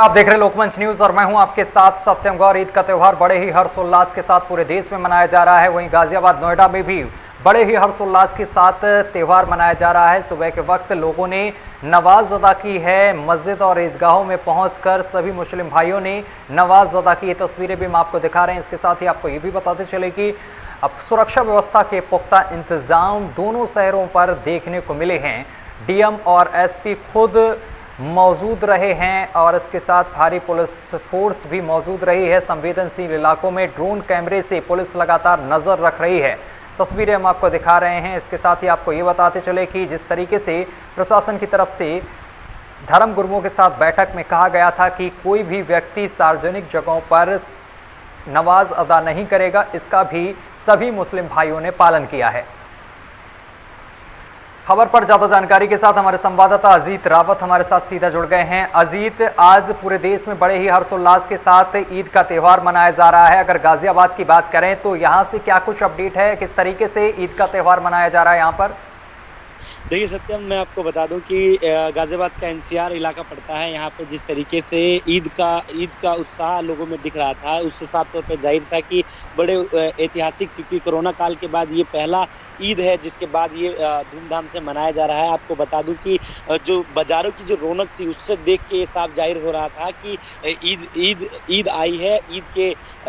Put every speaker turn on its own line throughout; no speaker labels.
आप देख रहे हैं लोकमंच न्यूज और मैं हूं आपके साथ सत्यम गौर। ईद का त्यौहार बड़े ही हर्षोल्लास के साथ पूरे देश में मनाया जा रहा है। वहीं गाजियाबाद नोएडा में भी बड़े ही हर्षोल्लास के साथ त्यौहार मनाया जा रहा है। सुबह के वक्त लोगों ने नमाज अदा की है। मस्जिद और ईदगाहों में पहुंचकर सभी मुस्लिम भाइयों ने नमाज अदा की। ये तस्वीरें भी हम आपको दिखा रहे हैं। इसके साथ ही आपको ये भी बताते चले कि अब सुरक्षा व्यवस्था के पुख्ता इंतजाम दोनों शहरों पर देखने को मिले हैं। डीएम और एसपी खुद मौजूद रहे हैं और इसके साथ भारी पुलिस फोर्स भी मौजूद रही है। संवेदनशील इलाकों में ड्रोन कैमरे से पुलिस लगातार नजर रख रही है। तस्वीरें हम आपको दिखा रहे हैं। इसके साथ ही आपको ये बताते चले कि जिस तरीके से प्रशासन की तरफ से धर्म गुरुओं के साथ बैठक में कहा गया था कि कोई भी व्यक्ति सार्वजनिक जगहों पर नमाज अदा नहीं करेगा, इसका भी सभी मुस्लिम भाइयों ने पालन किया है। खबर पर ज्यादा जानकारी के साथ हमारे संवाददाता अजीत रावत हमारे साथ सीधा जुड़ गए हैं। अजीत, आज पूरे देश में बड़े ही हर्षोल्लास के साथ ईद का त्यौहार मनाया जा रहा है। अगर गाजियाबाद की बात करें तो यहाँ से क्या कुछ अपडेट है, किस तरीके से ईद का त्यौहार मनाया जा रहा है यहाँ पर?
देखिए सत्यम, मैं आपको बता दूं कि गाजियाबाद का एनसीआर इलाका पड़ता है। यहाँ पे जिस तरीके से ईद का उत्साह लोगों में दिख रहा था, उससे साफ तौर पे जाहिर था कि बड़े ऐतिहासिक, क्योंकि कोरोना काल के बाद ये पहला ईद है जिसके बाद ये धूमधाम से मनाया जा रहा है। आपको बता दूं कि जो बाजारों की जो रौनक थी उससे देख के साफ जाहिर हो रहा था कि ईद आई है,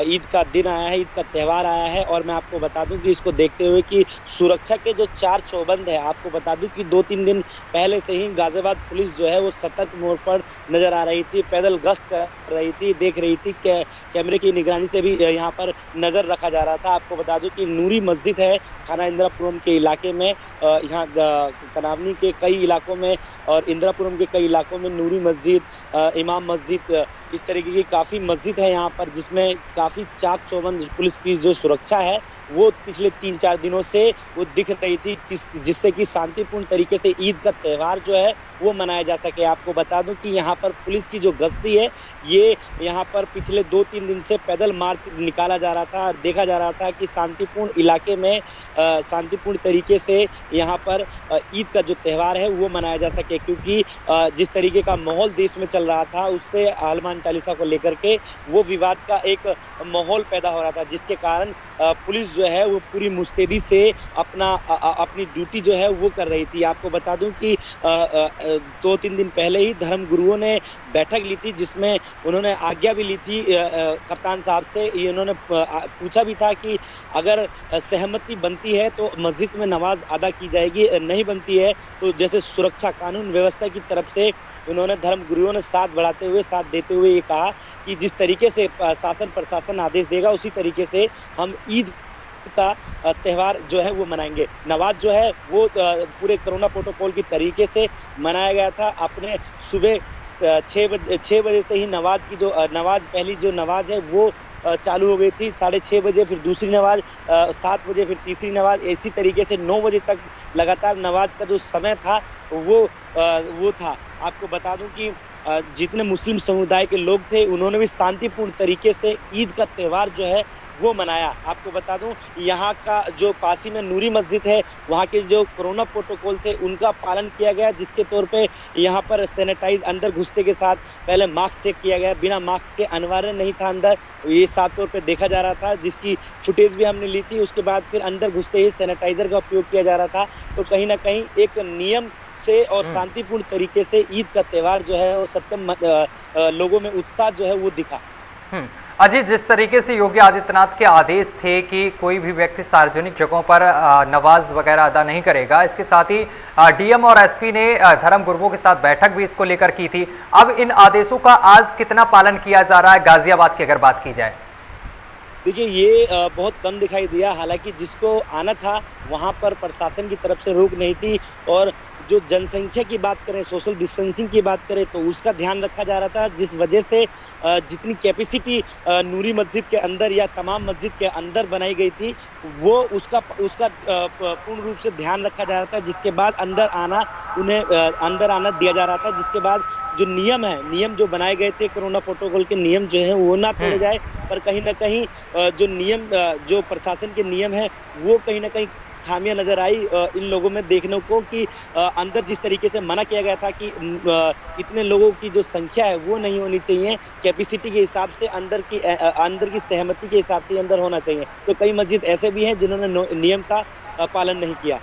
ईद का दिन आया है, ईद का त्यौहार आया है। और मैं आपको बता दूं कि इसको देखते हुए कि सुरक्षा के जो 4 चौबंद है, आपको बता दूं कि 2-3 दिन पहले से ही गाजियाबाद पुलिस जो है वो सतर्क मोड़ पर नजर आ रही थी, पैदल गश्त कर रही थी, देख रही थी। कैमरे की निगरानी से भी यहाँ पर नजर रखा जा रहा था। आपको बता दूं कि नूरी मस्जिद है थाना इंदिरापुरम के इलाके में, यहाँ कनावनी के कई इलाकों में और इंदिरापुरम के कई इलाकों में नूरी मस्जिद, इमाम मस्जिद, इस तरीके की काफ़ी मस्जिद है यहाँ पर, जिसमें काफ़ी चाक चौबंद पुलिस की जो सुरक्षा है वो पिछले 3-4 दिनों से वो दिख रही थी, जिससे कि शांतिपूर्ण तरीके से ईद का त्यौहार जो है वो मनाया जा सके। आपको बता दूं कि यहाँ पर पुलिस की जो गश्ती है, ये यहाँ पर पिछले 2-3 दिन से पैदल मार्च निकाला जा रहा था। देखा जा रहा था कि शांतिपूर्ण इलाके में शांतिपूर्ण तरीके से यहाँ पर ईद का जो त्यौहार है वो मनाया जा सके, क्योंकि जिस तरीके का माहौल देश में चल रहा था उससे हनुमान चालीसा को लेकर के वो विवाद का एक माहौल पैदा हो रहा था, जिसके कारण पुलिस जो है वो पूरी मुस्तैदी से अपनी ड्यूटी जो है वो कर रही थी। आपको बता दूं कि 2-3 दिन पहले ही धर्म गुरुओं ने बैठक ली थी, जिसमें उन्होंने आज्ञा भी ली थी कप्तान साहब से। उन्होंने पूछा भी था कि अगर सहमति बनती है तो मस्जिद में नमाज अदा की जाएगी, नहीं बनती है तो जैसे सुरक्षा कानून व्यवस्था की तरफ से उन्होंने धर्म गुरुओं ने साथ देते हुए ये कहा कि जिस तरीके से शासन प्रशासन आदेश देगा उसी तरीके से हम ईद का त्यौहार जो है वो मनाएंगे। नमाज जो है वो पूरे कोरोना प्रोटोकॉल की तरीके से मनाया गया था। अपने सुबह 6 बजे से ही पहली जो नमाज है वो चालू हो गई थी, 6:30 बजे, फिर दूसरी नमाज 7 बजे, फिर तीसरी नमाज, इसी तरीके से 9 बजे तक लगातार नमाज का जो समय था वो था। आपको बता दूं कि जितने मुस्लिम समुदाय के लोग थे उन्होंने भी शांतिपूर्ण तरीके से ईद का त्यौहार जो है वो मनाया। आपको बता दूं यहाँ का जो पास ही में नूरी मस्जिद है, वहाँ के जो कोरोना प्रोटोकॉल थे उनका पालन किया गया, जिसके तौर पे यहाँ पर सैनिटाइज अंदर घुसते के साथ पहले मास्क चेक किया गया, बिना मास्क के अनिवार्य नहीं था अंदर, ये साफ तौर पे देखा जा रहा था, जिसकी फुटेज भी हमने ली थी। उसके बाद फिर अंदर घुसते ही सैनिटाइजर का उपयोग किया जा रहा था। तो कहीं ना कहीं एक नियम से और शांतिपूर्ण तरीके से ईद का त्यौहार जो है वो सत्यम लोगों में उत्साह जो है वो दिखा।
अजीत, जिस तरीके से योगी आदित्यनाथ के आदेश थे कि कोई भी व्यक्ति सार्वजनिक जगहों पर नमाज वगैरह अदा नहीं करेगा, इसके साथ ही डीएम और एसपी ने धर्म गुरुओं के साथ बैठक भी इसको लेकर की थी। अब इन आदेशों का आज कितना पालन किया जा रहा है गाजियाबाद की अगर बात की जाए?
देखिए, ये बहुत कम दिखाई दिया। हालांकि जिसको आना था वहाँ पर प्रशासन की तरफ से रोक नहीं थी, और जो जनसंख्या की बात करें, सोशल डिस्टेंसिंग की बात करें तो उसका ध्यान रखा जा रहा था, जिस वजह से जितनी कैपेसिटी नूरी मस्जिद के अंदर या तमाम मस्जिद के अंदर बनाई गई थी वो उसका पूर्ण रूप से ध्यान रखा जा रहा था, जिसके बाद उन्हें अंदर आना दिया जा रहा था। जिसके बाद जो नियम जो बनाए गए थे, कोरोना प्रोटोकॉल के नियम जो है वो ना तोड़े जाए, पर कहीं ना कहीं जो प्रशासन के नियम है वो कहीं ना कहीं खामियां नजर आई इन लोगों में देखने को कि अंदर जिस तरीके से मना किया गया था कि इतने लोगों की जो संख्या है वो नहीं होनी चाहिए, कैपेसिटी के हिसाब से अंदर की सहमति के हिसाब से अंदर होना चाहिए। तो कई मस्जिद ऐसे भी हैं जिन्होंने नियम का पालन नहीं किया।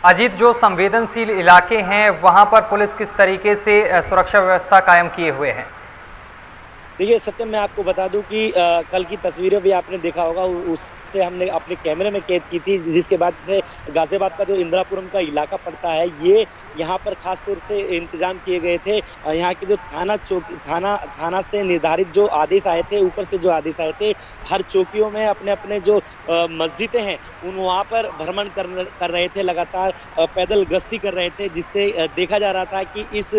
अजीत, जो संवेदनशील इलाके हैं वहां पर पुलिस किस तरीके से सुरक्षा व्यवस्था कायम किए हुए हैं?
देखिए सत्यम, मैं आपको बता दूं कि कल की तस्वीरें भी आपने देखा होगा, उससे हमने अपने कैमरे में कैद की थी, जिसके बाद से गाजियाबाद का जो इंदिरापुरम का इलाका पड़ता है, ये यहाँ पर खास तौर से इंतजाम किए गए थे। यहाँ के जो थाना से निर्धारित जो आदेश आए थे, ऊपर से जो आदेश आए थे, हर चौकियों में अपने अपने जो मस्जिदें हैं उन वहाँ पर भ्रमण कर रहे थे, लगातार पैदल गश्ती कर रहे थे, जिससे देखा जा रहा था कि इस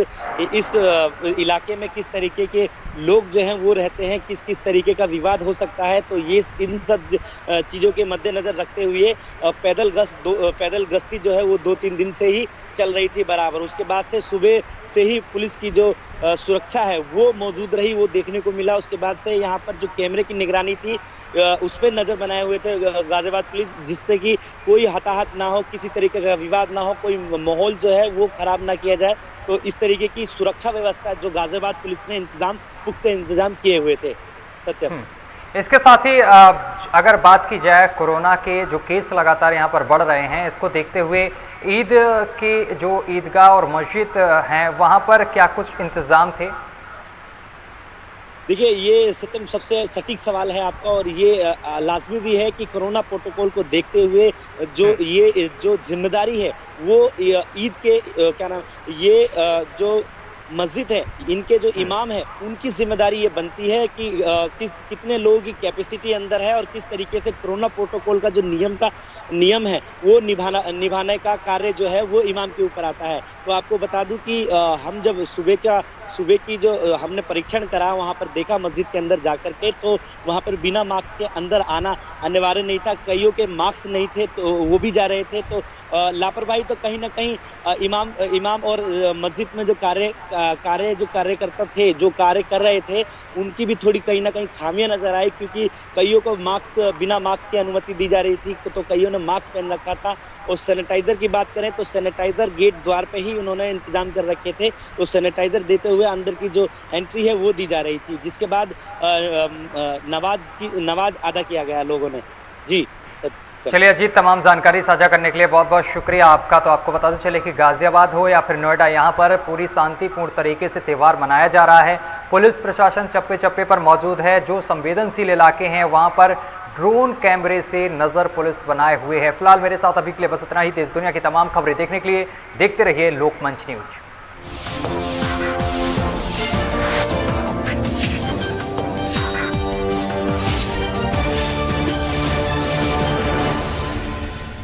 इलाके में किस तरीके के लोग जो हैं वो रहते हैं, किस किस तरीके का विवाद हो सकता है। तो ये इन सब चीज़ों के मद्देनजर रखते हुए पैदल गश्ती जो है वो 2-3 दिन से ही चल रही थी बराबर। उसके बाद से सुबह से ही पुलिस की जो सुरक्षा है वो मौजूद रही, वो देखने को मिला। उसके बाद से यहाँ पर जो कैमरे की निगरानी थी उस पर नजर बनाए हुए थे गाजियाबाद पुलिस, जिससे कि कोई हताहत ना हो, किसी तरीके का विवाद ना हो, कोई माहौल जो है वो खराब ना किया जाए। तो इस तरीके की सुरक्षा व्यवस्था जो गाजियाबाद पुलिस ने पुख्ता इंतजाम किए हुए थे। सत्यम,
इसके साथ ही अगर बात की जाए कोरोना के जो केस लगातार यहाँ पर बढ़ रहे हैं, इसको देखते हुए ईद के जो ईदगाह और मस्जिद हैं वहाँ पर क्या कुछ इंतजाम थे?
देखिए ये सत्यम सबसे सटीक सवाल है आपका, और ये लाजमी भी है कि कोरोना प्रोटोकॉल को देखते हुए जो जिम्मेदारी है वो ईद के क्या नाम ये जो मस्जिद है, इनके जो इमाम है, उनकी जिम्मेदारी ये बनती है कि कितने लोगों की कैपेसिटी अंदर है और किस तरीके से कोरोना प्रोटोकॉल का जो नियम है वो निभाने का कार्य जो है वो इमाम के ऊपर आता है। तो आपको बता दूं कि हम जब सुबह की जो हमने परीक्षण करा, वहाँ पर देखा मस्जिद के अंदर जाकर के, तो वहाँ पर बिना मास्क के अंदर आना अनिवार्य नहीं था। कईयों के मास्क नहीं थे तो वो भी जा रहे थे। तो लापरवाही तो कहीं ना कहीं इमाम और मस्जिद में जो कार्यकर्ता थे, जो कार्य कर रहे थे, उनकी भी थोड़ी कहीं ना कहीं खामियां नजर आई, क्योंकि कईयों को बिना मास्क की अनुमति दी जा रही थी, तो कईयों ने मास्क पहन रखा था। और सैनिटाइजर की बात करें तो सैनिटाइजर गेट द्वार पे ही उन्होंने इंतजाम कर रखे थे, तो सैनिटाइजर देते हुए अंदर की जो एंट्री है वो दी जा रही थी, जिसके बाद नमाज अदा किया गया लोगों ने। जी
चलिए अजीत, तमाम जानकारी साझा करने के लिए बहुत बहुत शुक्रिया आपका। तो आपको बताते चले कि गाजियाबाद हो या फिर नोएडा, यहाँ पर पूरी शांतिपूर्ण तरीके से त्यौहार मनाया जा रहा है। पुलिस प्रशासन चप्पे चप्पे पर मौजूद है। जो संवेदनशील इलाके हैं वहाँ पर ड्रोन कैमरे से नजर पुलिस बनाए हुए है। फिलहाल मेरे साथ अभी के लिए बस इतना ही। देश दुनिया की तमाम खबरें देखने के लिए देखते रहिए लोकमंच न्यूज।